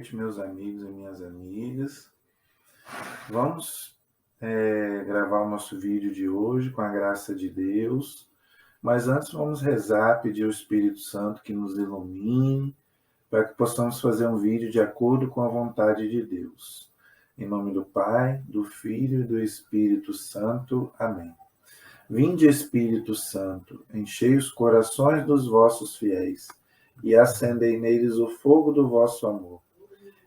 noite, meus amigos e minhas amigas. Vamos gravar o nosso vídeo de hoje com a graça de Deus, mas antes vamos rezar, pedir ao Espírito Santo que nos ilumine, para que possamos fazer um vídeo de acordo com a vontade de Deus. Em nome do Pai, do Filho e do Espírito Santo. Amém. Vinde, Espírito Santo, enchei os corações dos vossos fiéis e acendei neles o fogo do vosso amor.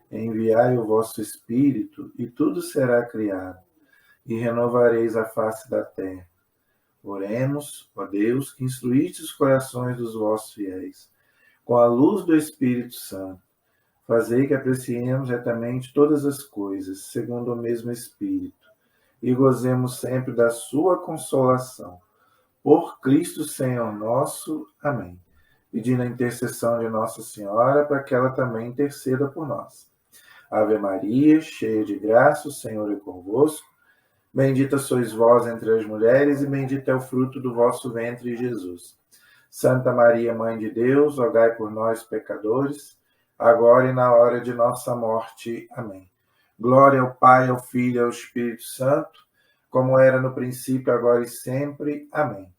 Enviai o vosso Espírito, e tudo será criado, e renovareis a face da terra. Oremos, ó Deus, que instruíste os corações dos vossos fiéis, com a luz do Espírito Santo. Fazei que apreciemos retamente todas as coisas, segundo o mesmo Espírito, e gozemos sempre da sua consolação. Por Cristo Senhor nosso. Amém. Pedindo a intercessão de Nossa Senhora, para que ela também interceda por nós. Ave Maria, cheia de graça, o Senhor é convosco. Bendita sois vós entre as mulheres, e bendito é o fruto do vosso ventre, Jesus. Santa Maria, Mãe de Deus, rogai por nós, pecadores, agora e na hora de nossa morte. Amém. Glória ao Pai, ao Filho e ao Espírito Santo, como era no princípio, agora e sempre. Amém.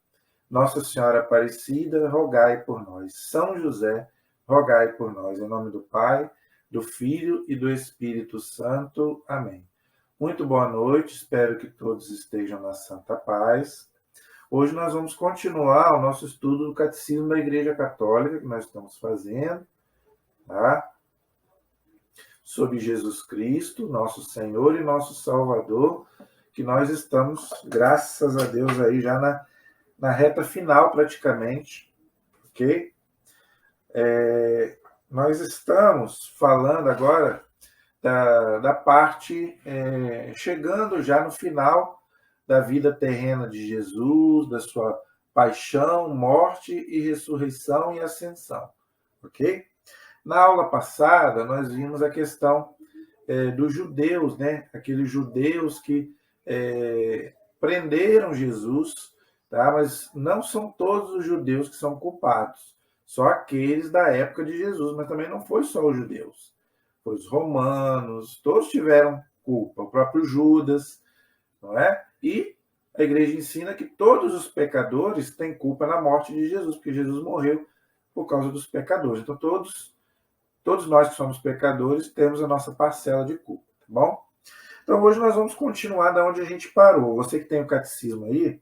Nossa Senhora Aparecida, rogai por nós. São José, rogai por nós. Em nome do Pai, do Filho e do Espírito Santo. Amém. Muito boa noite, espero que todos estejam na santa paz. Hoje nós vamos continuar o nosso estudo do Catecismo da Igreja Católica, que nós estamos fazendo, tá? Sobre Jesus Cristo, nosso Senhor e nosso Salvador, que nós estamos, graças a Deus, aí já na reta final praticamente, ok? Nós estamos falando agora da parte, chegando já no final da vida terrena de Jesus, da sua paixão, morte e ressurreição e ascensão, ok? Na aula passada, nós vimos a questão dos judeus, né? Aqueles judeus que prenderam Jesus, tá? Mas não são todos os judeus que são culpados, só aqueles da época de Jesus, mas também não foi só os judeus, foi os romanos, todos tiveram culpa, o próprio Judas, não é? E a igreja ensina que todos os pecadores têm culpa na morte de Jesus, porque Jesus morreu por causa dos pecadores. Então todos nós que somos pecadores temos a nossa parcela de culpa, tá bom? Então hoje nós vamos continuar da onde a gente parou. Você que tem o catecismo aí,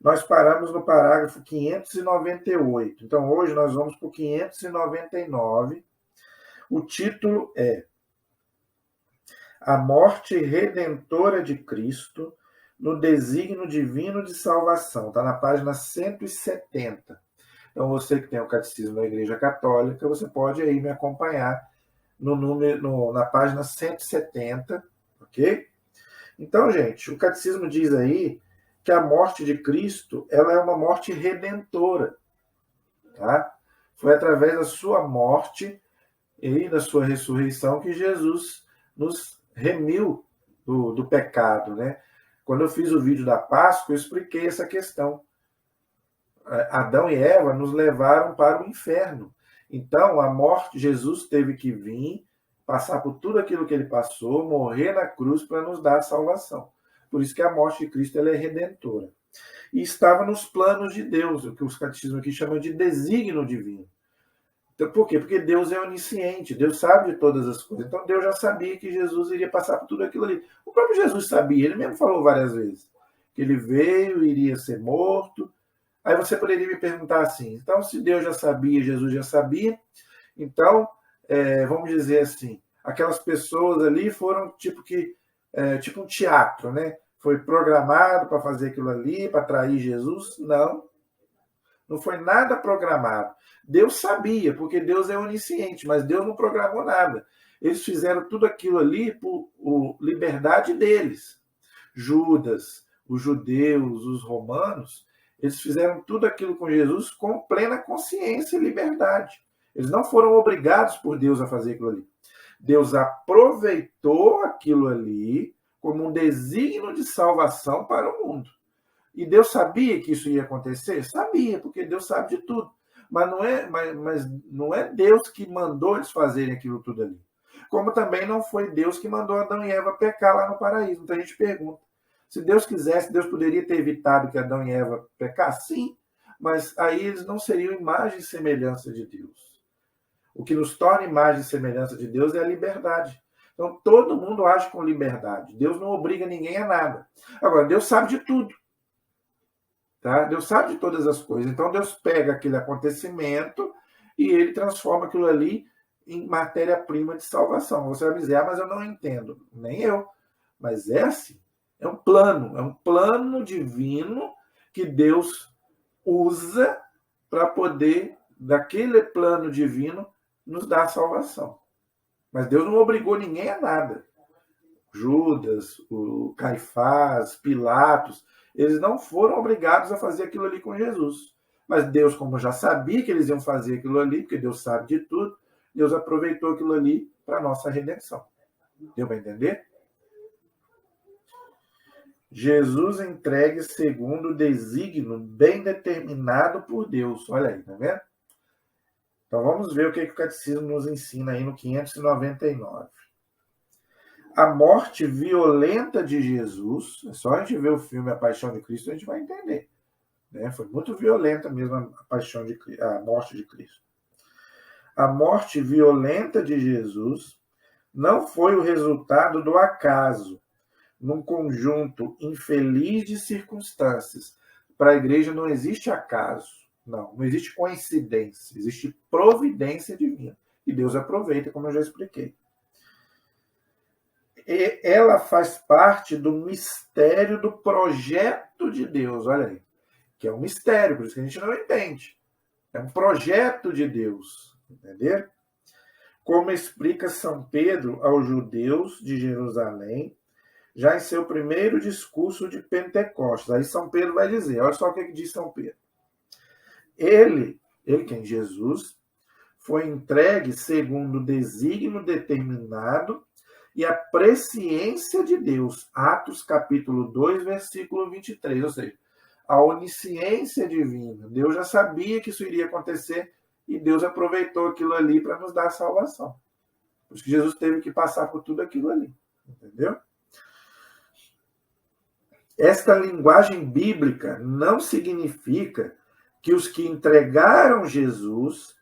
nós paramos no parágrafo 598. Então, hoje nós vamos para o 599. O título é A Morte Redentora de Cristo no Desígnio Divino de Salvação. Está na página 170. Então, você que tem o Catecismo da Igreja Católica, você pode aí me acompanhar na página 170, ok? Então, gente, o Catecismo diz aí que a morte de Cristo, ela é uma morte redentora, tá? Foi através da sua morte e da sua ressurreição que Jesus nos remiu do pecado, né? Quando eu fiz o vídeo da Páscoa, eu expliquei essa questão. Adão e Eva nos levaram para o inferno. Então, a morte, Jesus teve que vir, passar por tudo aquilo que ele passou, morrer na cruz para nos dar a salvação. Por isso que a morte de Cristo ela é redentora. E estava nos planos de Deus, o que os catecismos aqui chamam de desígnio divino. Então, por quê? Porque Deus é onisciente, Deus sabe de todas as coisas. Então Deus já sabia que Jesus iria passar por tudo aquilo ali. O próprio Jesus sabia, ele mesmo falou várias vezes, que ele veio, iria ser morto. Aí você poderia me perguntar assim, então se Deus já sabia, Jesus já sabia, então, vamos dizer assim, aquelas pessoas ali foram tipo um teatro, né? Foi programado para fazer aquilo ali, para atrair Jesus? Não foi nada programado. Deus sabia, porque Deus é onisciente, mas Deus não programou nada. Eles fizeram tudo aquilo ali por liberdade deles. Judas, os judeus, os romanos, eles fizeram tudo aquilo com Jesus com plena consciência e liberdade. Eles não foram obrigados por Deus a fazer aquilo ali. Deus aproveitou aquilo ali como um desígnio de salvação para o mundo. E Deus sabia que isso ia acontecer? Sabia, porque Deus sabe de tudo. Mas não é Deus que mandou eles fazerem aquilo tudo ali. como também não foi Deus que mandou Adão e Eva pecar lá no paraíso. Então a gente pergunta, se Deus quisesse, Deus poderia ter evitado que Adão e Eva pecassem? Sim, mas aí eles não seriam imagem e semelhança de Deus. O que nos torna imagem e semelhança de Deus é a liberdade. Então todo mundo age com liberdade. Deus não obriga ninguém a nada. Agora, Deus sabe de tudo. Tá? Deus sabe de todas as coisas. Então Deus pega aquele acontecimento e ele transforma aquilo ali em matéria-prima de salvação. Você vai me dizer, mas eu não entendo. Nem eu. Mas é assim. É um plano divino que Deus usa para poder, daquele plano divino, nos dar a salvação. Mas Deus não obrigou ninguém a nada. Judas, o Caifás, Pilatos, eles não foram obrigados a fazer aquilo ali com Jesus. Mas Deus, como já sabia que eles iam fazer aquilo ali, porque Deus sabe de tudo, Deus aproveitou aquilo ali para a nossa redenção. Deu para entender? Jesus entregue segundo o desígnio bem determinado por Deus. Olha aí, tá vendo? Então vamos ver o que o Catecismo nos ensina aí no 599. A morte violenta de Jesus, é só a gente ver o filme A Paixão de Cristo, a gente vai entender. Né? Foi muito violenta mesmo a morte de Cristo. A morte violenta de Jesus não foi o resultado do acaso, num conjunto infeliz de circunstâncias. Para a igreja não existe acaso, não existe coincidência, existe providência divina. E Deus aproveita, como eu já expliquei. E ela faz parte do mistério do projeto de Deus, olha aí, que é um mistério, por isso que a gente não entende. É um projeto de Deus, entendeu? Como explica São Pedro aos judeus de Jerusalém, já em seu primeiro discurso de Pentecostes. Aí São Pedro vai dizer, olha só o que diz São Pedro. Ele quem? Jesus, foi entregue segundo o desígnio determinado e a presciência de Deus. Atos capítulo 2, versículo 23. Ou seja, a onisciência divina. Deus já sabia que isso iria acontecer e Deus aproveitou aquilo ali para nos dar a salvação. Por isso que Jesus teve que passar por tudo aquilo ali. Entendeu? Esta linguagem bíblica não significa que os que entregaram Jesus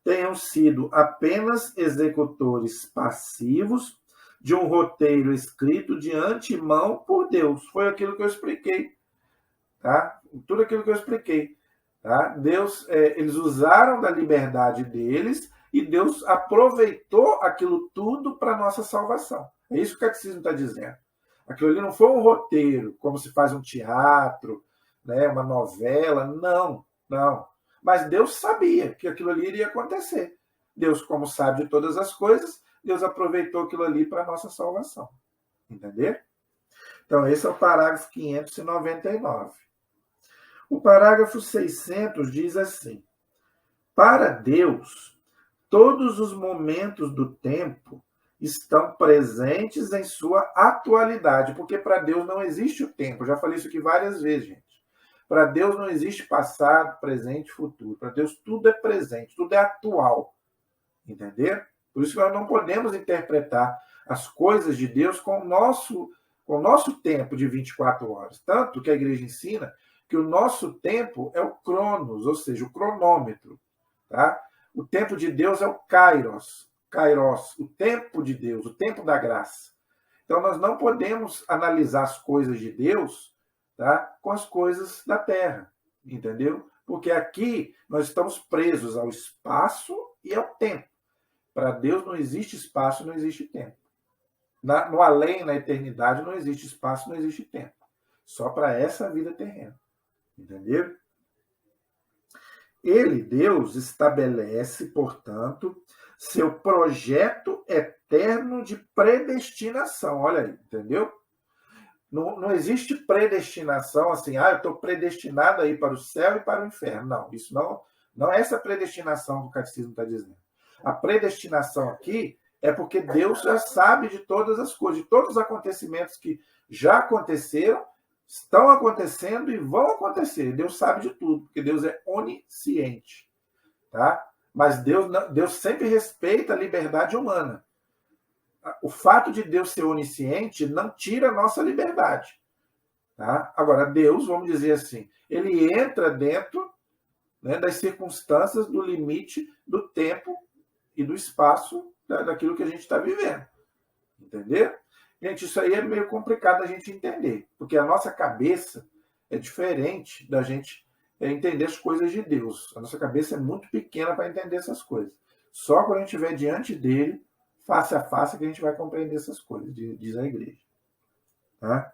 tenham sido apenas executores passivos de um roteiro escrito de antemão por Deus. Foi aquilo que eu expliquei. Tá? Tudo aquilo que eu expliquei. Tá? Deus, eles usaram da liberdade deles e Deus aproveitou aquilo tudo para a nossa salvação. É isso que o Catecismo está dizendo. Aquilo ali não foi um roteiro, como se faz um teatro, né, uma novela. Não. Mas Deus sabia que aquilo ali iria acontecer. Deus, como sabe de todas as coisas, Deus aproveitou aquilo ali para a nossa salvação. Entendeu? Então, esse é o parágrafo 599. O parágrafo 600 diz assim: para Deus, todos os momentos do tempo estão presentes em sua atualidade, porque para Deus não existe o tempo. Eu já falei isso aqui várias vezes, gente. Para Deus não existe passado, presente e futuro. Para Deus tudo é presente, tudo é atual. Entendeu? Por isso que nós não podemos interpretar as coisas de Deus com o nosso tempo de 24 horas. Tanto que a igreja ensina que o nosso tempo é o cronos, ou seja, o cronômetro. Tá? O tempo de Deus é o kairos, o tempo de Deus, o tempo da graça. Então nós não podemos analisar as coisas de Deus, tá, com as coisas da terra, entendeu? Porque aqui nós estamos presos ao espaço e ao tempo. Para Deus não existe espaço, não existe tempo. No além, na eternidade, não existe espaço, não existe tempo. Só para essa vida terrena. Entendeu? Ele, Deus, estabelece, portanto, seu projeto eterno de predestinação. Olha aí, entendeu? Não existe predestinação assim, eu estou predestinado a ir para o céu e para o inferno. Não, isso não é essa predestinação que o Catecismo está dizendo. A predestinação aqui é porque Deus já sabe de todas as coisas, de todos os acontecimentos que já aconteceram, estão acontecendo e vão acontecer. Deus sabe de tudo, porque Deus é onisciente. Tá? Mas Deus sempre respeita a liberdade humana. o fato de Deus ser onisciente não tira a nossa liberdade. Tá? Agora, Deus, vamos dizer assim, ele entra dentro, né, das circunstâncias, do limite do tempo e do espaço daquilo que a gente está vivendo. Entendeu? Gente, isso aí é meio complicado a gente entender, porque a nossa cabeça é diferente da gente entender as coisas de Deus. A nossa cabeça é muito pequena para entender essas coisas. Só quando a gente estiver diante dele, face a face, que a gente vai compreender essas coisas, diz a igreja. Tá?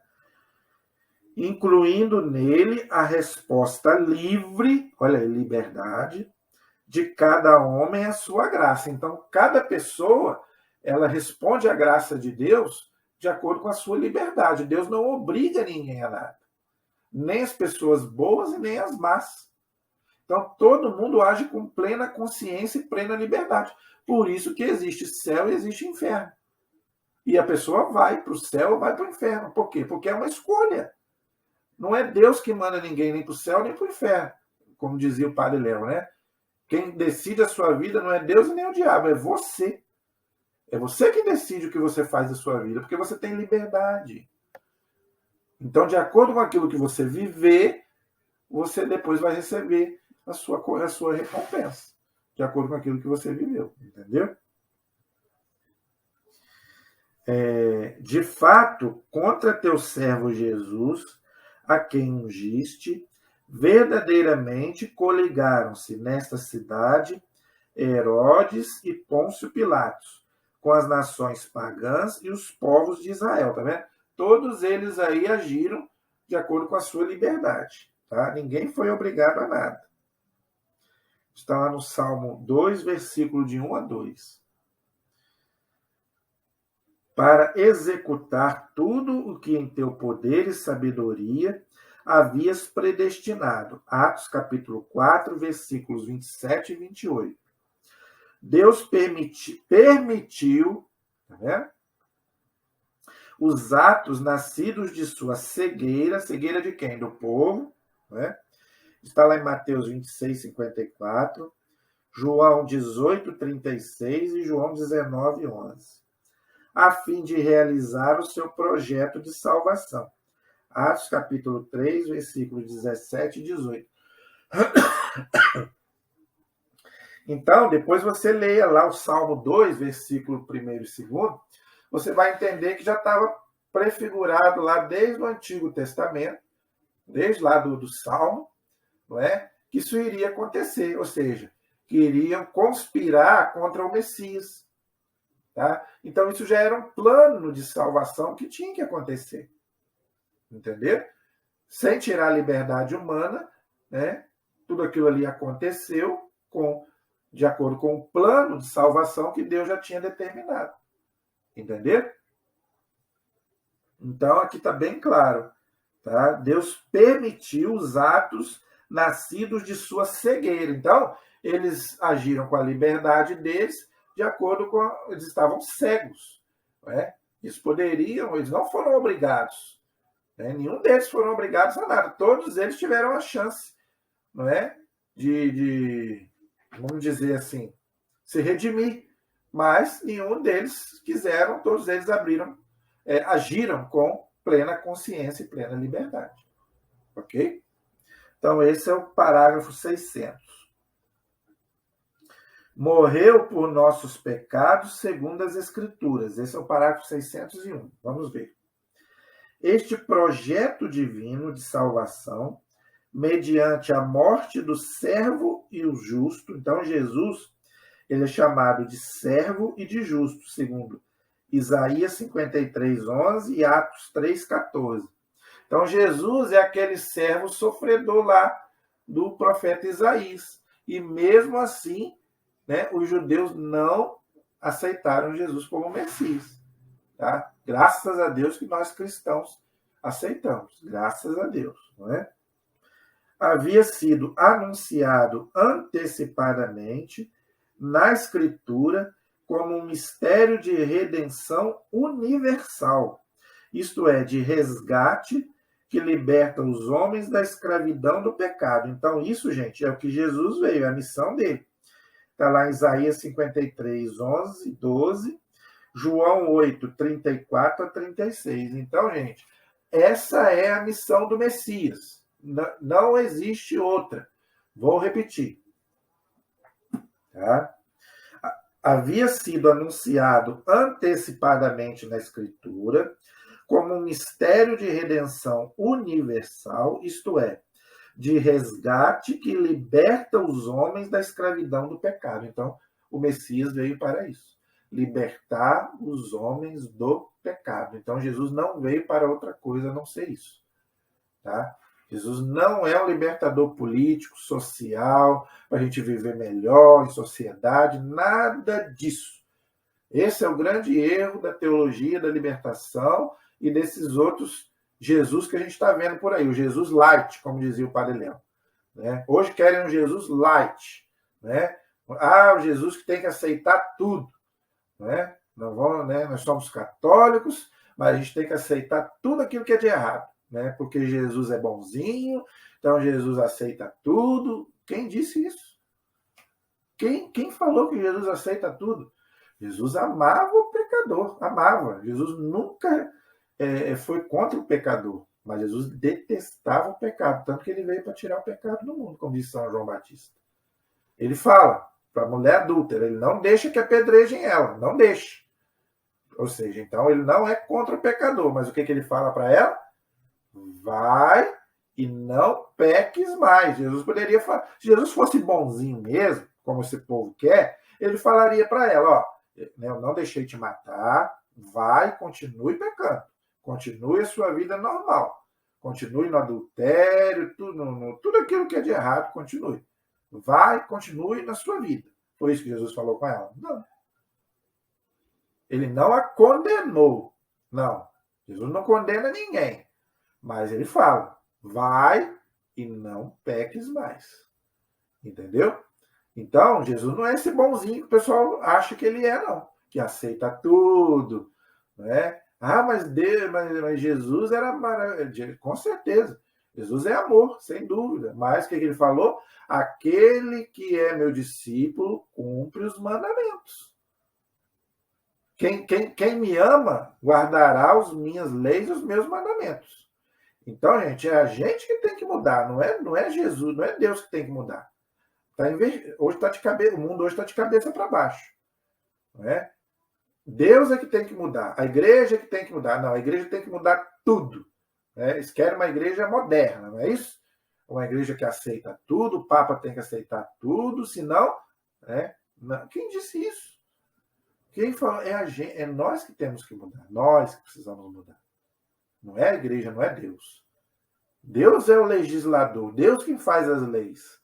Incluindo nele a resposta livre, olha aí, liberdade, de cada homem à sua graça. Então, cada pessoa, ela responde à graça de Deus de acordo com a sua liberdade. Deus não obriga ninguém a nada. Nem as pessoas boas e nem as más. Então, todo mundo age com plena consciência e plena liberdade. Por isso que existe céu e existe inferno. E a pessoa vai para o céu ou vai para o inferno. Por quê? Porque é uma escolha. Não é Deus que manda ninguém nem para o céu nem para o inferno. Como dizia o padre Léo, né? Quem decide a sua vida não é Deus e nem o diabo, é você. É você que decide o que você faz da sua vida, porque você tem liberdade. Então, de acordo com aquilo que você viver, você depois vai receber a sua recompensa. De acordo com aquilo que você viveu, entendeu? De fato, contra teu servo Jesus, a quem ungiste, verdadeiramente coligaram-se nesta cidade Herodes e Pôncio Pilatos, com as nações pagãs e os povos de Israel, tá vendo? Todos eles aí agiram de acordo com a sua liberdade, tá? Ninguém foi obrigado a nada. Está lá no Salmo 2, versículo de 1 a 2. Para executar tudo o que em teu poder e sabedoria havias predestinado. Atos capítulo 4, versículos 27 e 28. Deus permitiu, tá vendo? Os atos nascidos de sua cegueira de quem? Do povo, né? Está lá em Mateus 26, 54, João 18, 36 e João 19, 11, a fim de realizar o seu projeto de salvação. Atos capítulo 3, versículos 17 e 18. Então, depois você leia lá o Salmo 2, versículo 1 e 2, você vai entender que já estava prefigurado lá desde o Antigo Testamento, desde lá do Salmo, não é? Que isso iria acontecer, ou seja, que iriam conspirar contra o Messias. Tá? Então, isso já era um plano de salvação que tinha que acontecer. Entendeu? Sem tirar a liberdade humana, né? Tudo aquilo ali aconteceu de acordo com o plano de salvação que Deus já tinha determinado. Entendeu? Então, aqui está bem claro. Tá? Deus permitiu os atos nascidos de sua cegueira. Então, eles agiram com a liberdade deles, de acordo com... Eles estavam cegos. Né? Eles não foram obrigados. Né? Nenhum deles foram obrigados a nada. Todos eles tiveram a chance, não é? Vamos dizer assim, se redimir. Mas nenhum deles quiseram, todos eles agiram com plena consciência e plena liberdade. Ok? Então, esse é o parágrafo 600. Morreu por nossos pecados segundo as Escrituras. Esse é o parágrafo 601. Vamos ver. Este projeto divino de salvação, mediante a morte do servo e o justo. Então, Jesus, ele é chamado de servo e de justo, segundo Isaías 53, 11 e Atos 3, 14. Então, Jesus é aquele servo sofredor lá do profeta Isaías. E mesmo assim, né, os judeus não aceitaram Jesus como Messias. Tá? Graças a Deus que nós cristãos aceitamos. Graças a Deus. Não é? Havia sido anunciado antecipadamente na Escritura como um mistério de redenção universal, isto é, de resgate que liberta os homens da escravidão do pecado. Então, isso, gente, é o que Jesus veio, é a missão dele. Está lá em Isaías 53, 11, 12, João 8, 34 a 36. Então, gente, essa é a missão do Messias. Não existe outra. Vou repetir. Tá? Havia sido anunciado antecipadamente na Escritura como um mistério de redenção universal, isto é, de resgate que liberta os homens da escravidão do pecado. Então, o Messias veio para isso, libertar os homens do pecado. Então, Jesus não veio para outra coisa a não ser isso. Tá? Jesus não é um libertador político, social, para a gente viver melhor em sociedade, nada disso. Esse é o grande erro da teologia da libertação e desses outros Jesus que a gente está vendo por aí, o Jesus light, como dizia o Padre Léo. Né? Hoje querem um Jesus light. Né? O Jesus que tem que aceitar tudo. Né? Não vamos, né? Nós somos católicos, mas a gente tem que aceitar tudo aquilo que é de errado. Né? Porque Jesus é bonzinho, então Jesus aceita tudo. Quem disse isso? Quem falou que Jesus aceita tudo? Jesus amava o pecador, amava. Jesus nunca foi contra o pecador, mas Jesus detestava o pecado, tanto que ele veio para tirar o pecado do mundo, como diz São João Batista. Ele fala para a mulher adúltera, ele não deixa que apedrejem ela, não deixa. Ou seja, então ele não é contra o pecador, mas o que ele fala para ela? Vai e não peques mais. Jesus poderia falar, se Jesus fosse bonzinho mesmo, como esse povo quer, ele falaria para ela, ó, eu não deixei te matar, vai, continue pecando, continue a sua vida normal, continue no adultério, tudo aquilo que é de errado, continue. Vai, continue na sua vida. Foi isso que Jesus falou com ela? Não. Ele não a condenou. Não. Jesus não condena ninguém. Mas ele fala, vai e não peques mais. Entendeu? Então, Jesus não é esse bonzinho que o pessoal acha que ele é, não. Que aceita tudo. Né? Mas Deus, mas Jesus era maravilhoso. Com certeza. Jesus é amor, sem dúvida. Mas o que ele falou? Aquele que é meu discípulo cumpre os mandamentos. Quem me ama guardará as minhas leis e os meus mandamentos. Então, gente, é a gente que tem que mudar, não é Jesus, não é Deus que tem que mudar. Hoje tá de cabeça, o mundo hoje está de cabeça para baixo. Não é? Deus é que tem que mudar, a igreja é que tem que mudar. Não, a igreja tem que mudar tudo. Né? Eles querem uma igreja moderna, não é isso? Uma igreja que aceita tudo, o Papa tem que aceitar tudo, senão. Né? Quem disse isso? Quem falou? É nós que temos que mudar, nós que precisamos mudar. Não é a igreja, não é Deus. Deus é o legislador, Deus quem faz as leis.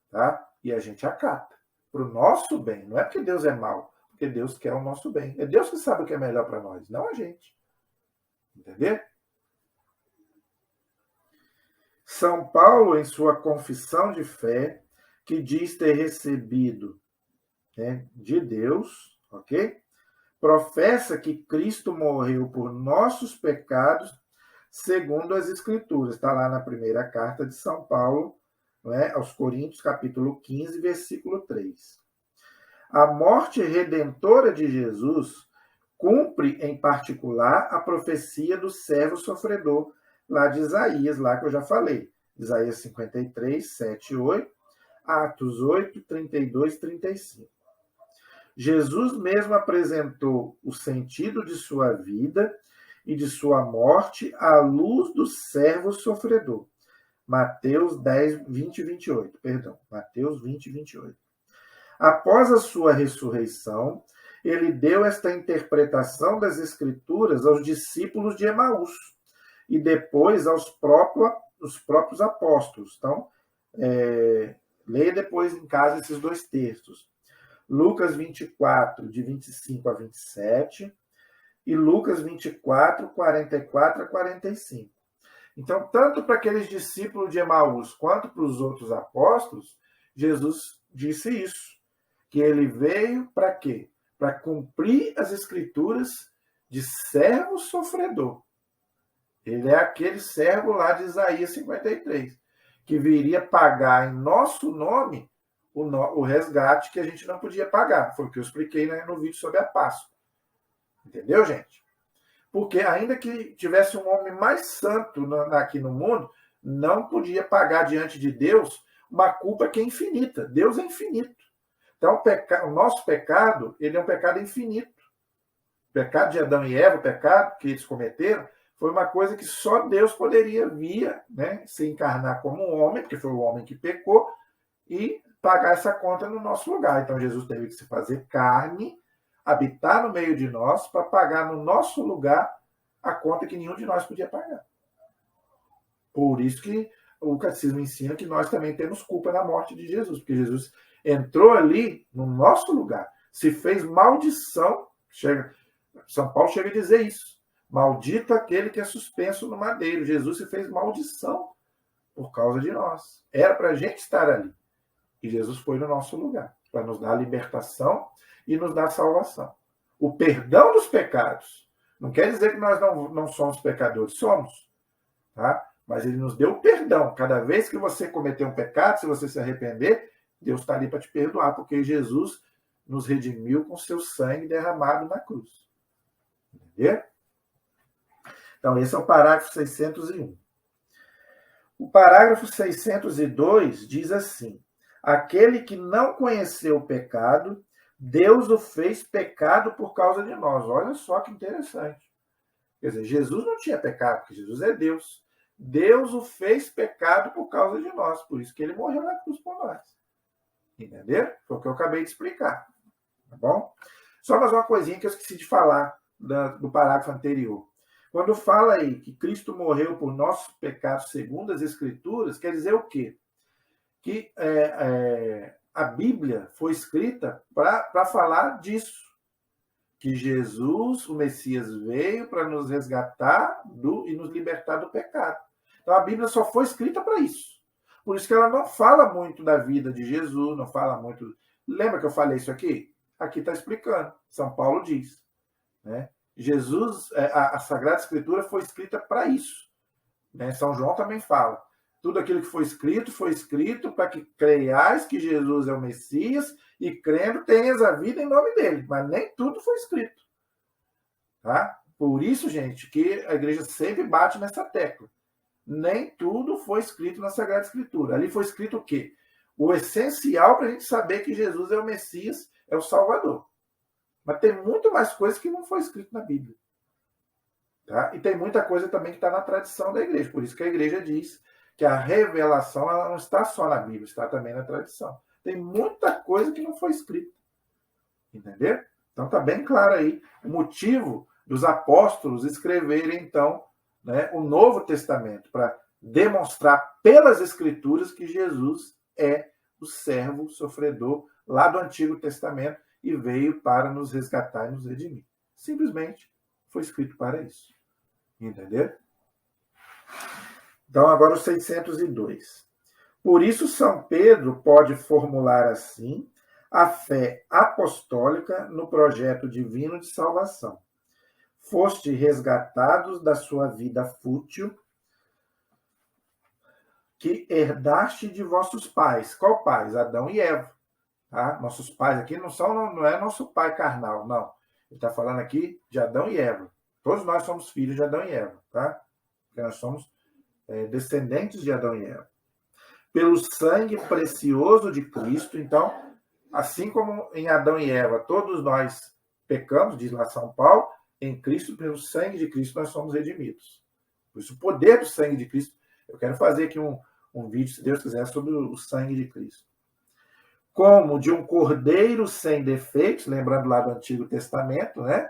Tá? E a gente acata. Para o nosso bem. Não é porque Deus é mau, porque Deus quer o nosso bem. É Deus que sabe o que é melhor para nós, não a gente. Entendeu? São Paulo, em sua confissão de fé, que diz ter recebido, né, de Deus, ok? Professa que Cristo morreu por nossos pecados, segundo as Escrituras. Está lá na primeira carta de São Paulo, né, aos Coríntios, capítulo 15, versículo 3. A morte redentora de Jesus cumpre, em particular, a profecia do servo sofredor, lá de Isaías, lá que eu já falei. Isaías 53, 7 e 8, Atos 8, 32 e 35. Jesus mesmo apresentou o sentido de sua vida e de sua morte à luz do servo sofredor. Mateus 10, 20 e 28. Perdão, Mateus 20 e 28. Após a sua ressurreição, ele deu esta interpretação das Escrituras aos discípulos de Emaús e depois aos próprios apóstolos. Então, leia depois em casa esses dois textos. Lucas 24, de 25 a 27, e Lucas 24, 44 a 45. Então, tanto para aqueles discípulos de Emaús quanto para os outros apóstolos, Jesus disse isso, que ele veio para quê? Para cumprir as Escrituras de servo sofredor. Ele é aquele servo lá de Isaías 53, que viria pagar em nosso nome o resgate que a gente não podia pagar. Foi o que eu expliquei no vídeo sobre a Páscoa. Entendeu, gente? Porque ainda que tivesse um homem mais santo aqui no mundo, não podia pagar diante de Deus uma culpa que é infinita. Deus é infinito. Então, o nosso pecado, ele é um pecado infinito. O pecado de Adão e Eva, o pecado que eles cometeram, foi uma coisa que só Deus poderia vir, né, se encarnar como um homem, porque foi o homem que pecou, e pagar essa conta no nosso lugar. Então, Jesus teve que se fazer carne, habitar no meio de nós, para pagar no nosso lugar a conta que nenhum de nós podia pagar. Por isso que o catecismo ensina que nós também temos culpa na morte de Jesus, porque Jesus entrou ali no nosso lugar, se fez maldição. São Paulo chega a dizer isso. Maldito aquele que é suspenso no madeiro. Jesus se fez maldição por causa de nós. Era para a gente estar ali. E Jesus foi no nosso lugar, para nos dar a libertação e nos dar a salvação. O perdão dos pecados. Não quer dizer que nós não somos pecadores. Somos. Tá? Mas ele nos deu o perdão. Cada vez que você cometer um pecado, se você se arrepender, Deus está ali para te perdoar, porque Jesus nos redimiu com seu sangue derramado na cruz. Entendeu? Então, esse é o parágrafo 601. O parágrafo 602 diz assim: aquele que não conheceu o pecado, Deus o fez pecado por causa de nós. Olha só que interessante. Quer dizer, Jesus não tinha pecado, porque Jesus é Deus. Deus o fez pecado por causa de nós. Por isso que ele morreu na cruz por nós. Entendeu? Foi o que eu acabei de explicar. Tá bom? Só mais uma coisinha que eu esqueci de falar do parágrafo anterior. Quando fala aí que Cristo morreu por nossos pecados segundo as Escrituras, quer dizer o quê? Que a Bíblia foi escrita para falar disso. Que Jesus, o Messias, veio para nos resgatar e nos libertar do pecado. Então a Bíblia só foi escrita para isso. Por isso que ela não fala muito da vida de Jesus, não fala muito... Lembra que eu falei isso aqui? Aqui está explicando. São Paulo diz. Né? Jesus, a Sagrada Escritura foi escrita para isso. Né? São João também fala. Tudo aquilo que foi escrito para que creiais que Jesus é o Messias e crendo tenhas a vida em nome dele. Mas nem tudo foi escrito. Tá? Por isso, gente, que a igreja sempre bate nessa tecla. Nem tudo foi escrito na Sagrada Escritura. Ali foi escrito o quê? O essencial para a gente saber que Jesus é o Messias, é o Salvador. Mas tem muito mais coisas que não foi escrito na Bíblia. Tá? E tem muita coisa também que está na tradição da igreja. Por isso que a igreja diz que a revelação ela não está só na Bíblia, está também na tradição. Tem muita coisa que não foi escrita. Entendeu? Então está bem claro aí o motivo dos apóstolos escreverem, então, né, o Novo Testamento, para demonstrar pelas Escrituras que Jesus é o servo sofredor lá do Antigo Testamento e veio para nos resgatar e nos redimir. Simplesmente foi escrito para isso. Entendeu? Então, agora o 602. Por isso, São Pedro pode formular assim a fé apostólica no projeto divino de salvação. Foste resgatados da sua vida fútil, que herdaste de vossos pais. Qual pais? Adão e Eva. Tá? Nossos pais aqui não é nosso pai carnal, não. Ele está falando aqui de Adão e Eva. Todos nós somos filhos de Adão e Eva, tá? Porque nós somos descendentes de Adão e Eva. Pelo sangue precioso de Cristo, então, assim como em Adão e Eva, todos nós pecamos, diz lá São Paulo, em Cristo, pelo sangue de Cristo, nós somos redimidos. Por isso, o poder do sangue de Cristo. Eu quero fazer aqui um vídeo, se Deus quiser, sobre o sangue de Cristo. Como de um cordeiro sem defeitos, lembrando lá do Antigo Testamento, né?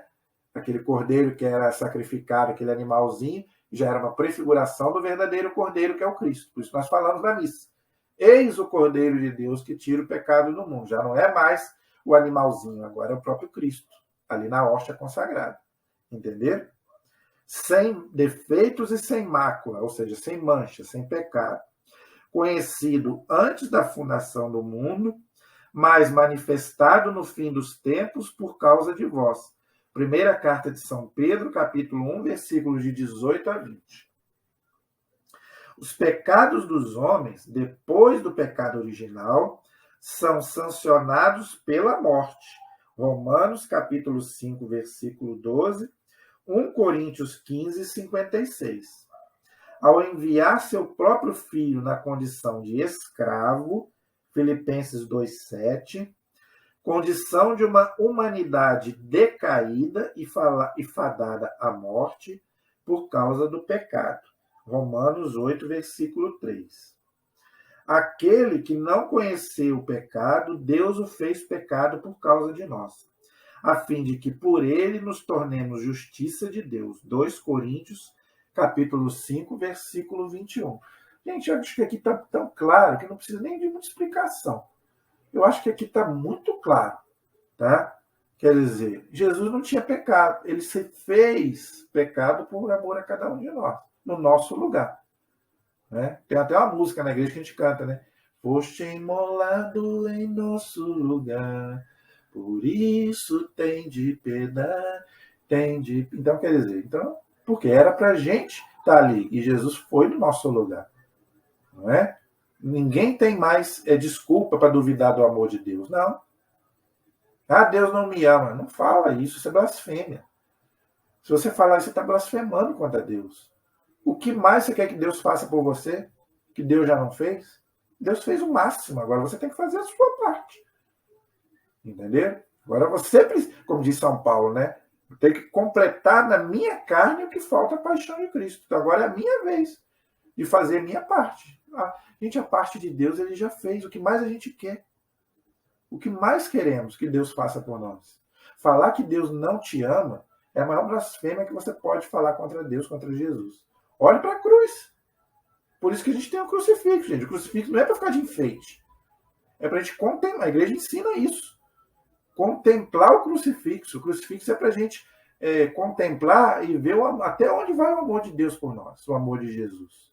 Aquele cordeiro que era sacrificado, aquele animalzinho, já era uma prefiguração do verdadeiro cordeiro, que é o Cristo. Por isso nós falamos na missa. Eis o cordeiro de Deus que tira o pecado do mundo. Já não é mais o animalzinho, agora é o próprio Cristo, ali na hóstia consagrada. Entender? Sem defeitos e sem mácula, ou seja, sem mancha, sem pecado. Conhecido antes da fundação do mundo, mas manifestado no fim dos tempos por causa de vós. Primeira carta de São Pedro, capítulo 1, versículos de 18 a 20. Os pecados dos homens, depois do pecado original, são sancionados pela morte, Romanos, capítulo 5, versículo 12, 1 Coríntios 15, 56. Ao enviar seu próprio filho na condição de escravo, Filipenses 2,7, condição de uma humanidade decaída e fadada à morte por causa do pecado. Romanos 8, versículo 3. Aquele que não conheceu o pecado, Deus o fez pecado por causa de nós, a fim de que por ele nos tornemos justiça de Deus. 2 Coríntios, capítulo 5, versículo 21. Gente, eu acho que aqui está tão claro que não precisa nem de muita explicação. Eu acho que aqui está muito claro, tá? Quer dizer, Jesus não tinha pecado, ele se fez pecado por amor a cada um de nós, no nosso lugar. Né? Tem até uma música na igreja que a gente canta, né? Foste imolado em nosso lugar, por isso tem de piedade, tem de... Então, quer dizer, porque era pra gente estar ali, e Jesus foi no nosso lugar, não é? Ninguém tem mais desculpa para duvidar do amor de Deus, não. Ah, Deus não me ama. Não fala isso é blasfêmia. Se você falar isso, você está blasfemando contra Deus. O que mais você quer que Deus faça por você, que Deus já não fez? Deus fez o máximo, agora você tem que fazer a sua parte. Entendeu? Agora você, como diz São Paulo, né? Tem que completar na minha carne o que falta a paixão de Cristo. Então agora é a minha vez de fazer a minha parte. Gente, a parte de Deus ele já fez. O que mais a gente quer? O que mais queremos que Deus faça por nós? Falar que Deus não te ama é a maior blasfêmia que você pode falar contra Deus, contra Jesus. Olhe para a cruz. Por isso que a gente tem um crucifixo, gente. O crucifixo não é para ficar de enfeite. É para a gente contemplar. A igreja ensina isso. Contemplar o crucifixo. O crucifixo é para a gente contemplar e ver até onde vai o amor de Deus por nós, o amor de Jesus.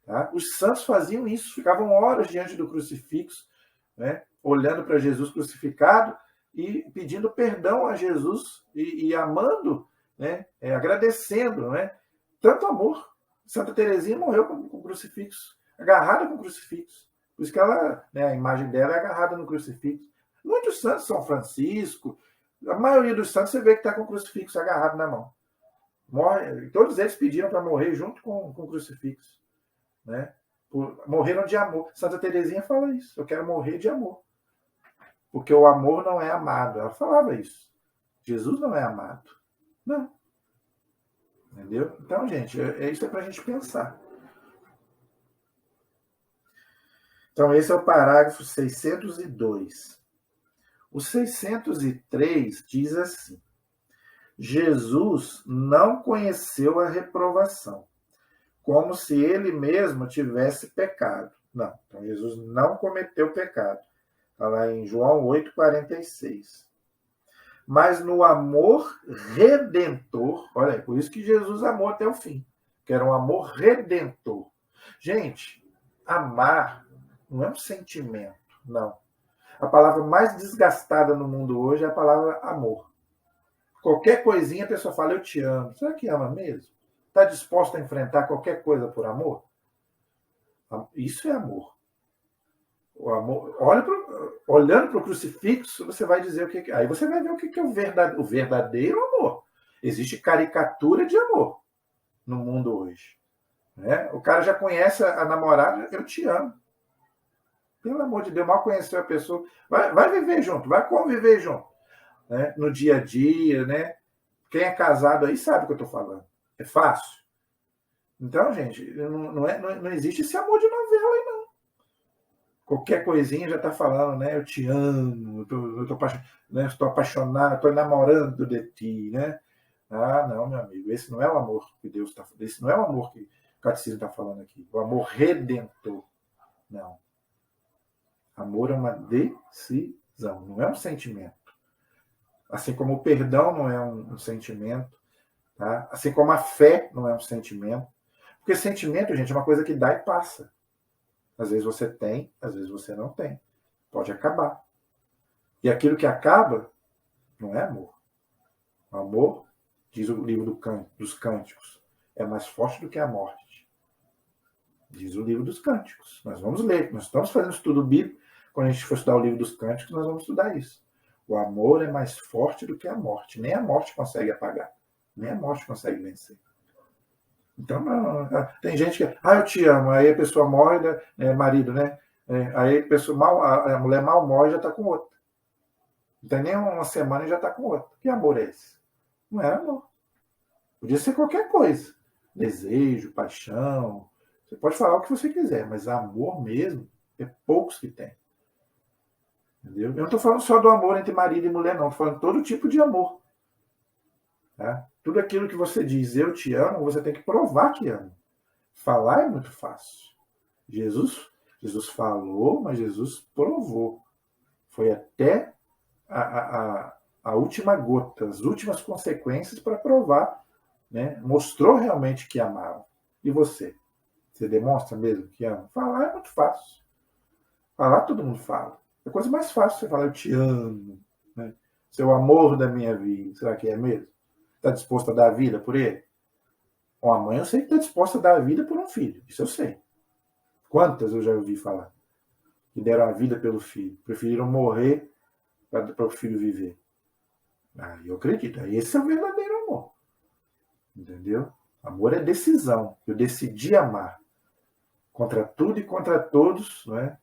Tá? Os santos faziam isso, ficavam horas diante do crucifixo, né? Olhando para Jesus crucificado e pedindo perdão a Jesus e amando, né? Agradecendo, né? Tanto amor. Santa Teresinha morreu com o crucifixo, agarrada com o crucifixo. Por isso que ela, né, a imagem dela é agarrada no crucifixo. Muitos santos, São Francisco, a maioria dos santos você vê que está com o crucifixo agarrado na mão. Todos eles pediram para morrer junto com o crucifixo. Né? Morreram de amor. Santa Teresinha fala isso. Eu quero morrer de amor. Porque o amor não é amado. Ela falava isso. Jesus não é amado. Não. Entendeu? Então, gente, isso é para a gente pensar. Então, esse é o parágrafo 602. O 603 diz assim: Jesus não conheceu a reprovação, como se ele mesmo tivesse pecado. Não, então Jesus não cometeu pecado. Está lá em João 8,46. Mas no amor redentor, olha aí, por isso que Jesus amou até o fim, que era um amor redentor. Gente, amar não é um sentimento, não. A palavra mais desgastada no mundo hoje é a palavra amor. Qualquer coisinha a pessoa fala, eu te amo. Será que ama mesmo? Está disposto a enfrentar qualquer coisa por amor? Isso é amor. O amor, olhando para o crucifixo, você vai dizer o que. Aí você vai ver o que é o verdadeiro amor. Existe caricatura de amor no mundo hoje. Né? O cara já conhece a namorada, eu te amo. Pelo amor de Deus, mal conheceu a pessoa. Vai viver junto, vai conviver junto. Né? No dia a dia, né? Quem é casado aí sabe o que eu estou falando. É fácil. Então, gente, não existe esse amor de novela aí, não. Qualquer coisinha já está falando, né? Eu te amo, estou apaixonado, estou namorando de ti, né? Ah, não, meu amigo, esse não é o amor que Deus está falando. Esse não é o amor que o catecismo está falando aqui. O amor redentor. Não. Amor é uma decisão, não é um sentimento. Assim como o perdão não é um sentimento, tá? Assim como a fé não é um sentimento. Porque sentimento, gente, é uma coisa que dá e passa. Às vezes você tem, às vezes você não tem. Pode acabar. E aquilo que acaba não é amor. O amor, diz o livro dos Cânticos, é mais forte do que a morte. Diz o livro dos Cânticos. Nós vamos ler. Nós estamos fazendo estudo bíblico. Quando a gente for estudar o livro dos Cânticos, nós vamos estudar isso. O amor é mais forte do que a morte. Nem a morte consegue apagar. Nem a morte consegue vencer. Então, não, tem gente que, eu te amo, aí a pessoa morre, marido, né? Aí a, pessoa a mulher mal morre e já está com outro. Não tem nem uma semana e já está com outro. Que amor é esse? Não era amor. Podia ser qualquer coisa. Desejo, paixão. Você pode falar o que você quiser, mas amor mesmo, é poucos que tem. Entendeu? Eu não estou falando só do amor entre marido e mulher, não. Estou falando de todo tipo de amor. Tá? Tudo aquilo que você diz, eu te amo, você tem que provar que ama. Falar é muito fácil. Jesus falou, mas Jesus provou. Foi até a última gota, as últimas consequências para provar. Né? Mostrou realmente que amava. E você? Você demonstra mesmo que ama? Falar é muito fácil. Falar todo mundo fala. É a coisa mais fácil você falar, eu te amo. Né? Seu amor da minha vida. Será que é mesmo? Está disposto a dar a vida por ele? Uma mãe eu sei que está disposta a dar a vida por um filho. Isso eu sei. Quantas eu já ouvi falar? Que deram a vida pelo filho. Preferiram morrer para o filho viver. Eu acredito. Esse é o verdadeiro amor. Entendeu? Amor é decisão. Eu decidi amar. Contra tudo e contra todos, não é?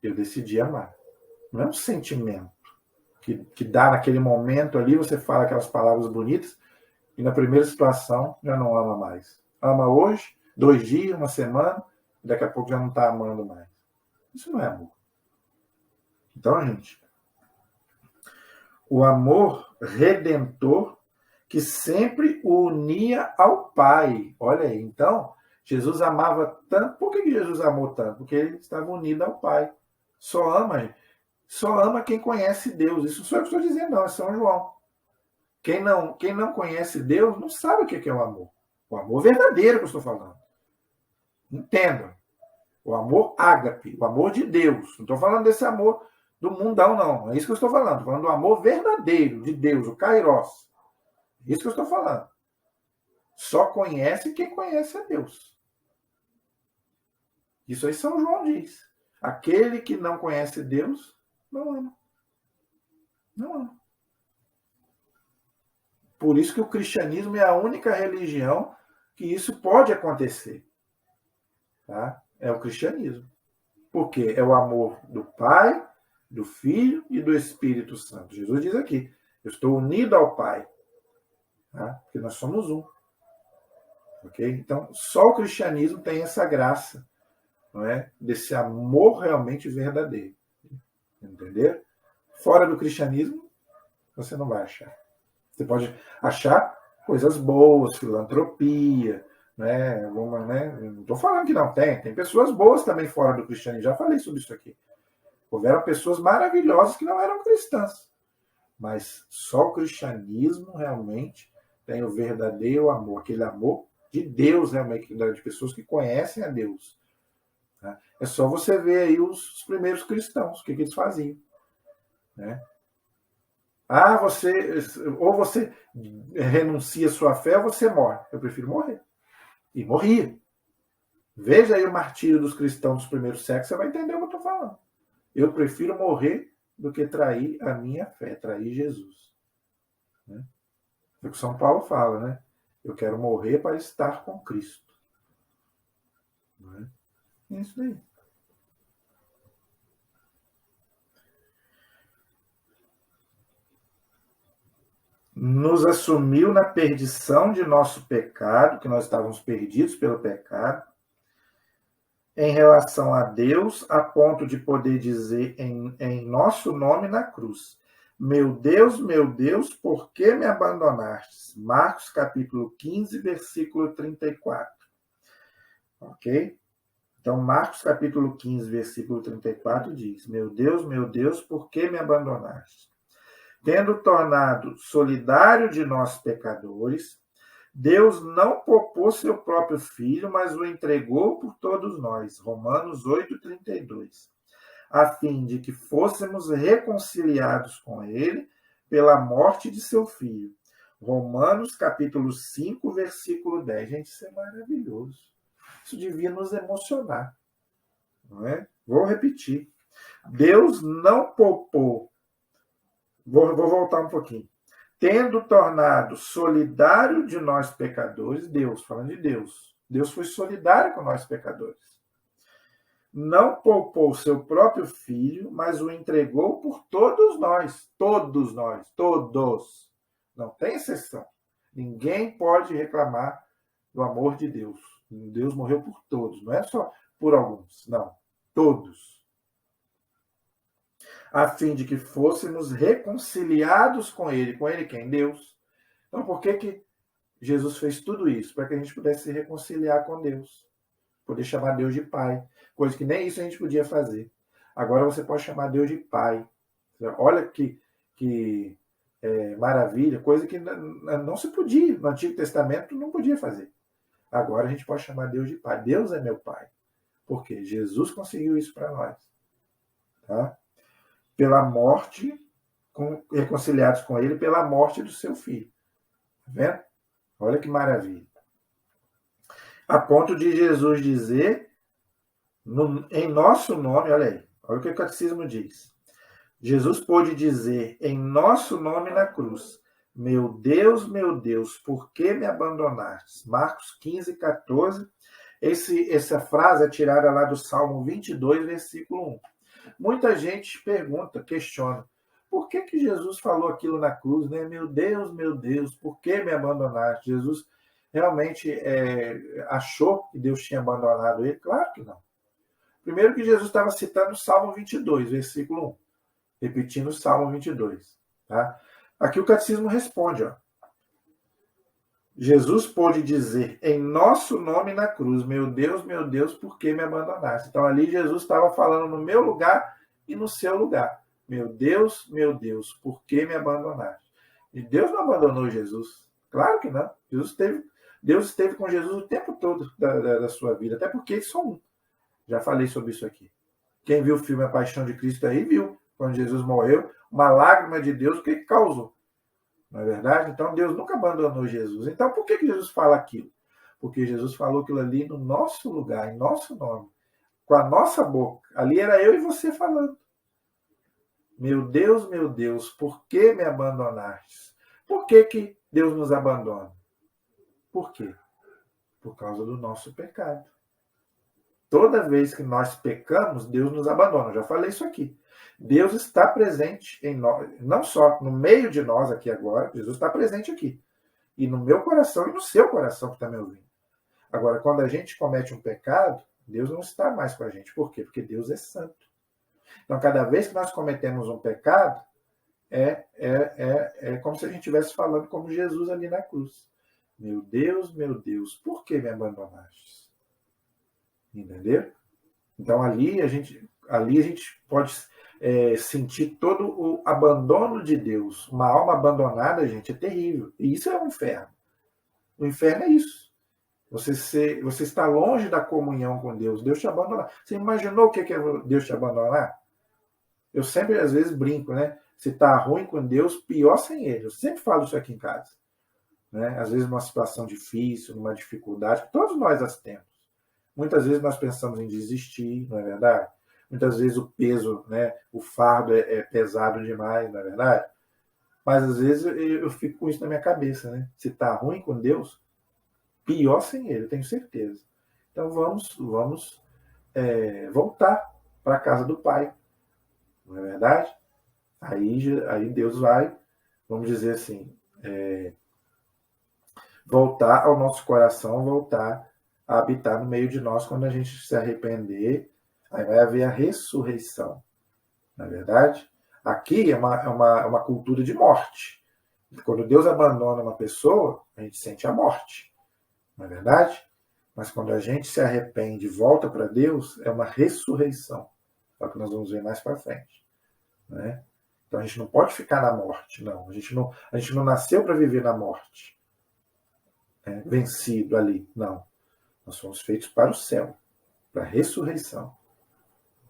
Eu decidi amar. Não é um sentimento que dá naquele momento ali, você fala aquelas palavras bonitas e na primeira situação já não ama mais. Ama hoje, 2 dias, uma semana, e daqui a pouco já não está amando mais. Isso não é amor. Então, gente, o amor redentor que sempre o unia ao Pai. Olha aí, então, Jesus amava tanto. Por que Jesus amou tanto? Porque ele estava unido ao Pai. Só ama quem conhece Deus. Isso não sou eu que estou dizendo, não, é São João. Quem não conhece Deus não sabe o que é o amor. O amor verdadeiro que eu estou falando. Entendam. O amor ágape, o amor de Deus. Não estou falando desse amor do mundão, não. É isso que eu estou falando. Estou falando do amor verdadeiro de Deus, o Kairos. É isso que eu estou falando. Só conhece quem conhece a Deus. Isso aí São João diz. Aquele que não conhece Deus, não ama. Não ama. Por isso que o cristianismo é a única religião que isso pode acontecer. Tá? É o cristianismo. Porque é o amor do Pai, do Filho e do Espírito Santo. Jesus diz aqui, eu estou unido ao Pai. Tá? Porque nós somos um. Okay? Então, só o cristianismo tem essa graça, não é? Desse amor realmente verdadeiro. Entendeu? Fora do cristianismo, você não vai achar. Você pode achar coisas boas, filantropia, né? Não estou falando que não tem. Tem pessoas boas também fora do cristianismo. Já falei sobre isso aqui. Houveram pessoas maravilhosas que não eram cristãs. Mas só o cristianismo realmente tem o verdadeiro amor. Aquele amor de Deus, realmente, de pessoas que conhecem a Deus. Né? É só você ver aí os primeiros cristãos, o que eles faziam. Né? Ou você renuncia à sua fé ou você morre. Eu prefiro morrer. E morria. Veja aí o martírio dos cristãos dos primeiros séculos, você vai entender o que eu estou falando. Eu prefiro morrer do que trair a minha fé, trair Jesus. Né? É o que São Paulo fala, né? Eu quero morrer para estar com Cristo. Né? É isso aí. Nos assumiu na perdição de nosso pecado, que nós estávamos perdidos pelo pecado, em relação a Deus, a ponto de poder dizer em nosso nome na cruz, meu Deus, por que me abandonastes? Marcos capítulo 15, versículo 34. Ok? Então, Marcos capítulo 15, versículo 34 diz, meu Deus, por que me abandonaste? Tendo tornado solidário de nós pecadores, Deus não poupou seu próprio Filho, mas o entregou por todos nós. Romanos 8,32. A fim de que fôssemos reconciliados com Ele pela morte de seu Filho. Romanos capítulo 5, versículo 10. Gente, isso é maravilhoso. Isso devia nos emocionar. Não é? Vou repetir. Deus não poupou Vou voltar um pouquinho. Tendo tornado solidário de nós pecadores, Deus, falando de Deus, Deus foi solidário com nós pecadores. Não poupou seu próprio filho, mas o entregou por todos nós. Todos nós, todos. Não tem exceção. Ninguém pode reclamar do amor de Deus. Deus morreu por todos, não é só por alguns, não. Todos. A fim de que fôssemos reconciliados com Ele. Com Ele quem? Deus. Então, por que Jesus fez tudo isso? Para que a gente pudesse se reconciliar com Deus. Poder chamar Deus de Pai. Coisa que nem isso a gente podia fazer. Agora você pode chamar Deus de Pai. Olha que maravilha, coisa que não se podia. No Antigo Testamento não podia fazer. Agora a gente pode chamar Deus de Pai. Deus é meu Pai. Por quê? Jesus conseguiu isso para nós. Tá? Pela morte, reconciliados com Ele, pela morte do seu Filho. Tá vendo? Olha que maravilha. A ponto de Jesus dizer, em nosso nome, olha aí, olha o que o catecismo diz. Jesus pôde dizer em nosso nome na cruz, meu Deus, por que me abandonastes? Marcos 15, 14. Essa frase é tirada lá do Salmo 22, versículo 1. Muita gente pergunta, questiona, por que Jesus falou aquilo na cruz, né? Meu Deus, por que me abandonaste? Jesus realmente achou que Deus tinha abandonado ele? Claro que não. Primeiro que Jesus estava citando o Salmo 22, versículo 1. Repetindo o Salmo 22. Tá? Aqui o catecismo responde. Ó. Jesus pôde dizer em nosso nome na cruz, meu Deus, por que me abandonaste? Então ali Jesus estava falando no meu lugar e no seu lugar. Meu Deus, por que me abandonaste? E Deus não abandonou Jesus. Claro que não. Deus esteve com Jesus o tempo todo da sua vida, até porque eles são um. Já falei sobre isso aqui. Quem viu o filme A Paixão de Cristo aí viu, quando Jesus morreu, uma lágrima de Deus, o que causou? Não é verdade? Então Deus nunca abandonou Jesus. Então por que Jesus fala aquilo? Porque Jesus falou aquilo ali no nosso lugar, em nosso nome, com a nossa boca. Ali era eu e você falando. Meu Deus, por que me abandonaste? Por que Deus nos abandona? Por quê? Por causa do nosso pecado. Toda vez que nós pecamos, Deus nos abandona. Eu já falei isso aqui. Deus está presente em nós, não só no meio de nós aqui agora, Jesus está presente aqui. E no meu coração e no seu coração que está me ouvindo. Agora, quando a gente comete um pecado, Deus não está mais com a gente. Por quê? Porque Deus é santo. Então, cada vez que nós cometemos um pecado, é como se a gente estivesse falando como Jesus ali na cruz. Meu Deus, por que me abandonaste? Entendeu? Então ali a gente pode sentir todo o abandono de Deus. Uma alma abandonada, gente, é terrível. E isso é um inferno. O inferno é isso. Você está longe da comunhão com Deus. Deus te abandonar. Você imaginou o que é Deus te abandonar? Eu sempre, às vezes, brinco, né? Se está ruim com Deus, pior sem Ele. Eu sempre falo isso aqui em casa. Né? Às vezes, numa situação difícil, numa dificuldade, que todos nós as temos. Muitas vezes nós pensamos em desistir, não é verdade? Muitas vezes o peso, né, o fardo é pesado demais, não é verdade? Mas às vezes eu fico com isso na minha cabeça, né? Se está ruim com Deus, pior sem Ele, eu tenho certeza. Então vamos voltar para a casa do Pai, não é verdade? Aí Deus vai, vamos dizer assim, voltar ao nosso coração, voltar a habitar no meio de nós quando a gente se arrepender. Aí vai haver a ressurreição. Não é verdade? Aqui é uma cultura de morte. Quando Deus abandona uma pessoa, a gente sente a morte. Não é verdade? Mas quando a gente se arrepende e volta para Deus, é uma ressurreição. É o que nós vamos ver mais para frente. Né? Então a gente não pode ficar na morte, não. A gente não nasceu para viver na morte. Vencido ali. Não. Nós fomos feitos para o céu, para a ressurreição.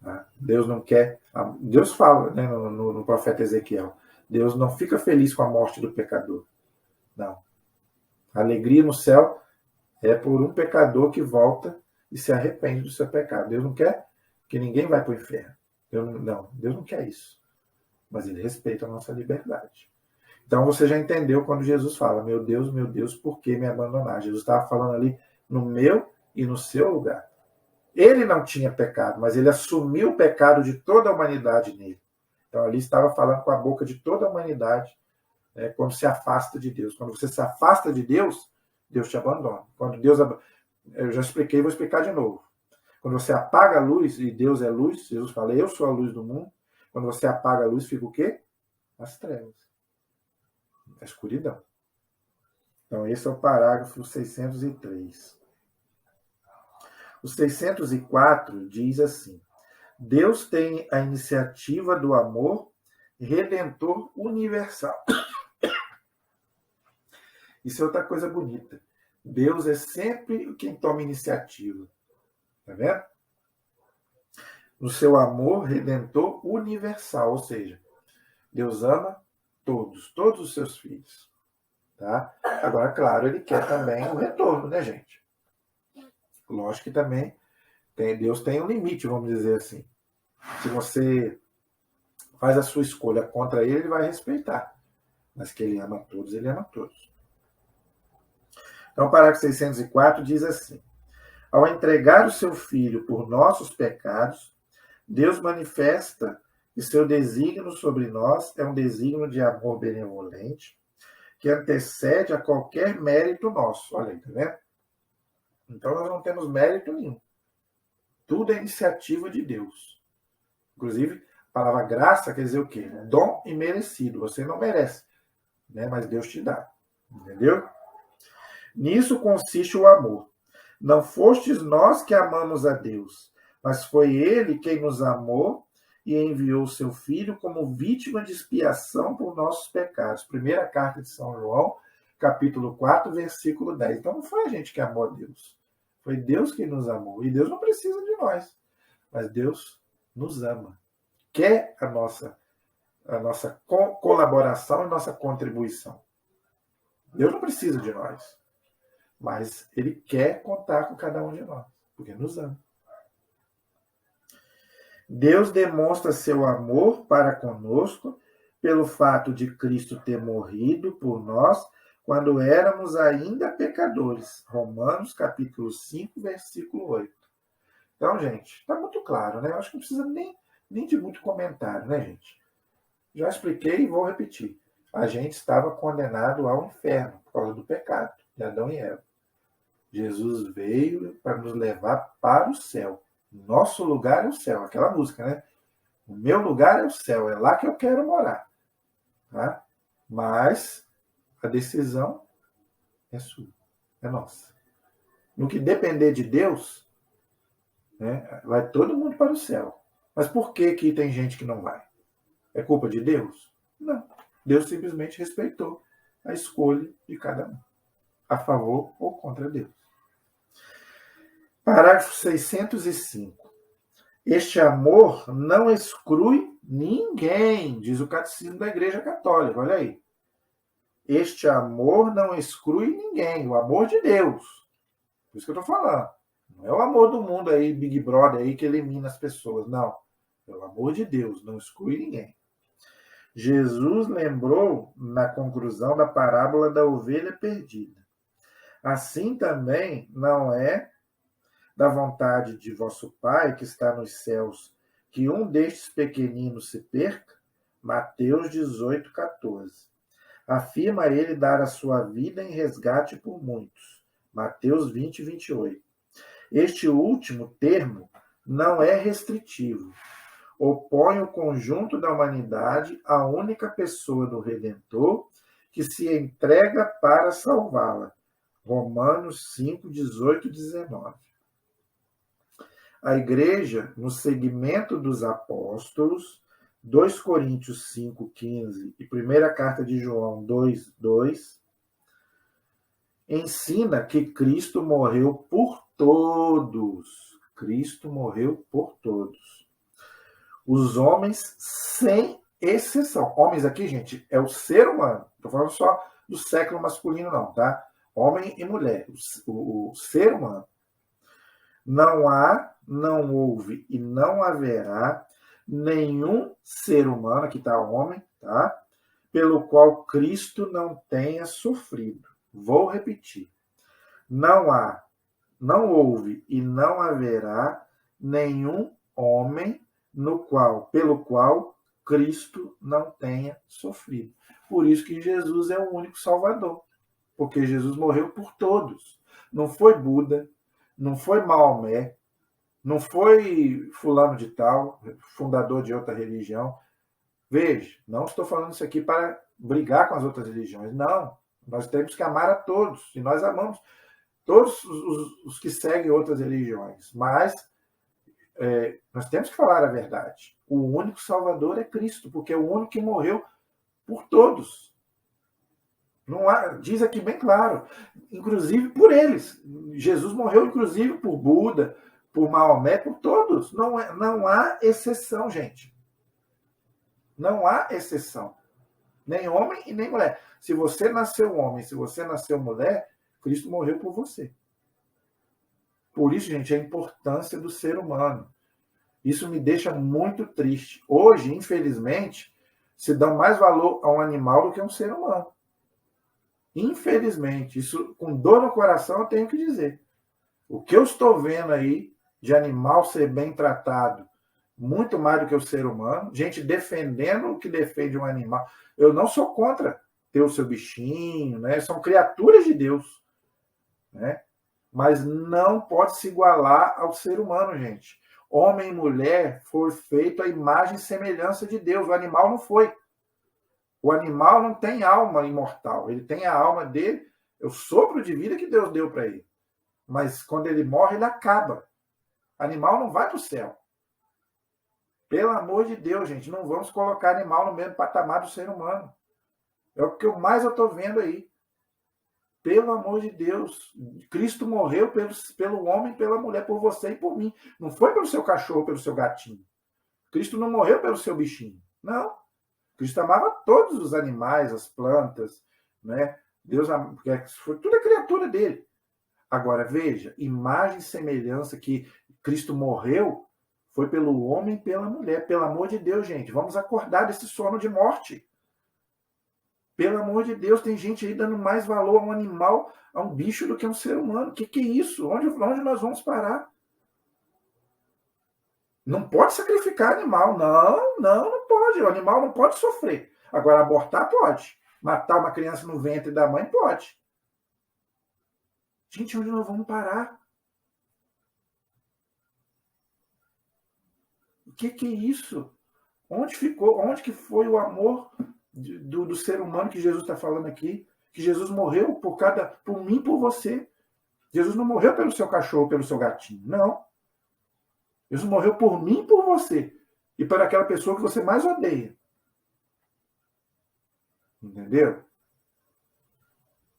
Tá? Deus não quer. Deus fala, né, no profeta Ezequiel: Deus não fica feliz com a morte do pecador. Não. A alegria no céu é por um pecador que volta e se arrepende do seu pecado. Deus não quer que ninguém vá para o inferno. Deus não quer isso. mas ele respeita a nossa liberdade. Então você já entendeu quando Jesus fala, meu Deus, por que me abandonar? Jesus estava falando ali no meu e no seu lugar. Ele não tinha pecado, mas ele assumiu o pecado de toda a humanidade nele. Então ali estava falando com a boca de toda a humanidade, quando se afasta de Deus. Quando você se afasta de Deus, Deus te abandona. Quando Deus, eu já expliquei, vou explicar de novo. Quando você apaga a luz, e Deus é luz, Jesus fala, eu sou a luz do mundo. Quando você apaga a luz, fica o quê? As trevas. A escuridão. Então, esse é o parágrafo 603. O 604 diz assim, Deus tem a iniciativa do amor redentor universal. Isso é outra coisa bonita. Deus é sempre quem toma iniciativa. Tá vendo? No seu amor redentor universal, ou seja, Deus ama todos os seus filhos. Tá? Agora, claro, ele quer também o retorno, né, gente? Lógico que também Deus tem um limite, vamos dizer assim. Se você faz a sua escolha contra ele, ele vai respeitar. Mas que ele ama todos, ele ama todos. Então, o parágrafo 604 diz assim, ao entregar o seu Filho por nossos pecados, Deus manifesta que seu desígnio sobre nós é um desígnio de amor benevolente, que antecede a qualquer mérito nosso. Olha aí, tá vendo? Então nós não temos mérito nenhum. Tudo é iniciativa de Deus. Inclusive, a palavra graça quer dizer o quê? Dom imerecido. Você não merece, né? Mas Deus te dá. Entendeu? Nisso consiste o amor. Não fostes nós que amamos a Deus, mas foi Ele quem nos amou e enviou seu Filho como vítima de expiação por nossos pecados. Primeira carta de São João, capítulo 4, versículo 10. Então não foi a gente que amou a Deus. Foi Deus que nos amou. E Deus não precisa de nós. Mas Deus nos ama. Quer a nossa colaboração e nossa contribuição. Deus não precisa de nós. Mas Ele quer contar com cada um de nós. Porque nos ama. Deus demonstra seu amor para conosco pelo fato de Cristo ter morrido por nós quando éramos ainda pecadores. Romanos, capítulo 5, versículo 8. Então, gente, está muito claro, né? Eu acho que não precisa nem de muito comentário, né, gente? Já expliquei e vou repetir. A gente estava condenado ao inferno por causa do pecado de Adão e Eva. Jesus veio para nos levar para o céu. Nosso lugar é o céu, aquela música, né? O meu lugar é o céu, é lá que eu quero morar. Tá? Mas a decisão é sua, é nossa. No que depender de Deus, né, vai todo mundo para o céu. Mas por que tem gente que não vai? É culpa de Deus? Não. Deus simplesmente respeitou a escolha de cada um, a favor ou contra Deus. Parágrafo 605. Este amor não exclui ninguém, diz o Catecismo da Igreja Católica. Olha aí. Este amor não exclui ninguém, o amor de Deus. Por isso que eu estou falando. Não é o amor do mundo aí, Big Brother aí, que elimina as pessoas. Não. É o amor de Deus, não exclui ninguém. Jesus lembrou na conclusão da parábola da ovelha perdida. Assim também não é da vontade de vosso Pai, que está nos céus, que um destes pequeninos se perca? Mateus 18, 14. Afirma ele dar a sua vida em resgate por muitos. Mateus 20, 28. Este último termo não é restritivo. Opõe o conjunto da humanidade à única pessoa do Redentor que se entrega para salvá-la. Romanos 5, 18 e 19. A Igreja, no segmento dos apóstolos, 2 Coríntios 5, 15 e 1 Carta de João 2, 2, ensina que Cristo morreu por todos. Cristo morreu por todos. Os homens sem exceção. Homens aqui, gente, é o ser humano. Não estou falando só do século masculino, não, tá? Homem e mulher. O ser humano. Não há, não houve e não haverá nenhum ser humano, aqui está homem, tá? Pelo qual Cristo não tenha sofrido. Vou repetir. Não houve e não haverá nenhum homem pelo qual Cristo não tenha sofrido. Por isso que Jesus é o único Salvador. Porque Jesus morreu por todos. Não foi Buda, não foi Maomé, não foi fulano de tal, fundador de outra religião. Veja, não estou falando isso aqui para brigar com as outras religiões. Não. Nós temos que amar a todos. E nós amamos todos os que seguem outras religiões. Mas nós temos que falar a verdade. O único Salvador é Cristo, porque é o único que morreu por todos. Não há, diz aqui bem claro, inclusive por eles. Jesus morreu, inclusive, por Buda, por Maomé, por todos. Não há exceção, gente. Não há exceção. Nem homem e nem mulher. Se você nasceu homem, se você nasceu mulher, Cristo morreu por você. Por isso, gente, a importância do ser humano. Isso me deixa muito triste. Hoje, infelizmente, se dá mais valor a um animal do que a um ser humano. Infelizmente, isso com dor no coração eu tenho que dizer. O que eu estou vendo aí de animal ser bem tratado, muito mais do que o ser humano, gente defendendo o que defende um animal. Eu não sou contra ter o seu bichinho, né? São criaturas de Deus, né? Mas não pode se igualar ao ser humano, gente. Homem e mulher foi feito à imagem e semelhança de Deus. O animal não foi. O animal não tem alma imortal. Ele tem a alma dele, é o sopro de vida que Deus deu para ele. Mas quando ele morre, ele acaba. O animal não vai para o céu. Pelo amor de Deus, gente, não vamos colocar animal no mesmo patamar do ser humano. É o que eu mais estou vendo aí. Pelo amor de Deus, Cristo morreu pelo homem, pela mulher, por você e por mim. Não foi pelo seu cachorro, pelo seu gatinho. Cristo não morreu pelo seu bichinho. Não. Cristo amava todos os animais, as plantas, né? Deus, foi tudo a criatura dele. Agora, veja, imagem e semelhança que Cristo morreu foi pelo homem e pela mulher. Pelo amor de Deus, gente, vamos acordar desse sono de morte. Pelo amor de Deus, tem gente aí dando mais valor a um animal, a um bicho, do que a um ser humano. O que é isso? Onde nós vamos parar? Não pode sacrificar animal. Não pode. O animal não pode sofrer. Agora, abortar pode. Matar uma criança no ventre da mãe pode. Gente, onde nós vamos parar? O que é isso? Onde ficou? Onde que foi o amor do ser humano que Jesus está falando aqui? Que Jesus morreu por mim e por você. Jesus não morreu pelo seu cachorro, pelo seu gatinho. Não. Jesus morreu por mim e por você. E por aquela pessoa que você mais odeia. Entendeu?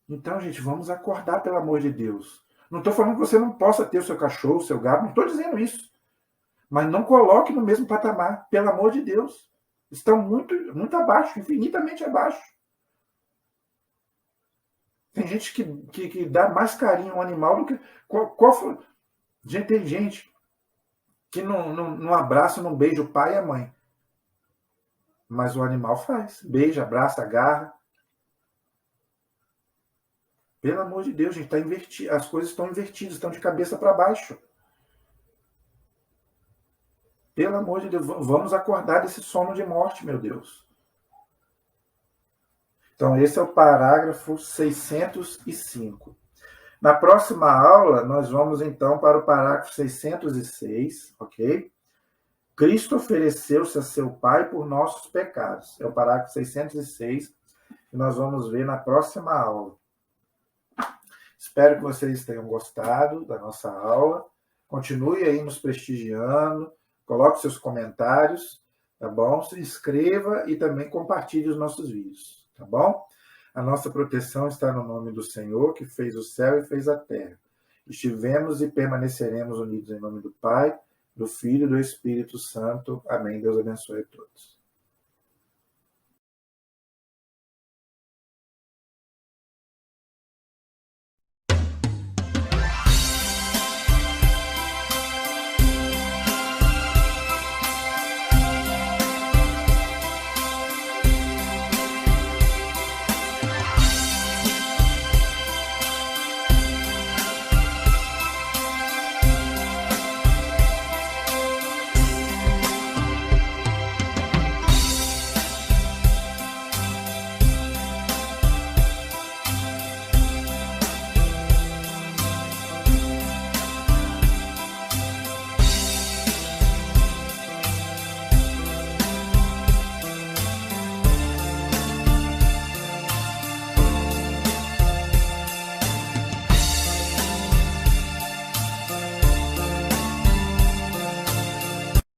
Então, gente, vamos acordar, pelo amor de Deus. Não estou falando que você não possa ter o seu cachorro, o seu gato. Não estou dizendo isso. Mas não coloque no mesmo patamar, pelo amor de Deus. Estão muito, muito abaixo, infinitamente abaixo. Tem gente que dá mais carinho ao animal do que... Qual foi? Gente, tem gente que não abraça, não beija o pai e a mãe. Mas o animal faz. Beija, abraça, agarra. Pelo amor de Deus, gente, tá invertido. As coisas estão invertidas, estão de cabeça para baixo. Pelo amor de Deus, vamos acordar desse sono de morte, meu Deus. Então, esse é o parágrafo 605. Na próxima aula, nós vamos então para o parágrafo 606, ok? Cristo ofereceu-se a seu Pai por nossos pecados. É o parágrafo 606, que nós vamos ver na próxima aula. Espero que vocês tenham gostado da nossa aula. Continue aí nos prestigiando, coloque seus comentários, tá bom? Se inscreva e também compartilhe os nossos vídeos, tá bom? A nossa proteção está no nome do Senhor, que fez o céu e fez a terra. Estivemos e permaneceremos unidos em nome do Pai, do Filho e do Espírito Santo. Amém. Deus abençoe a todos.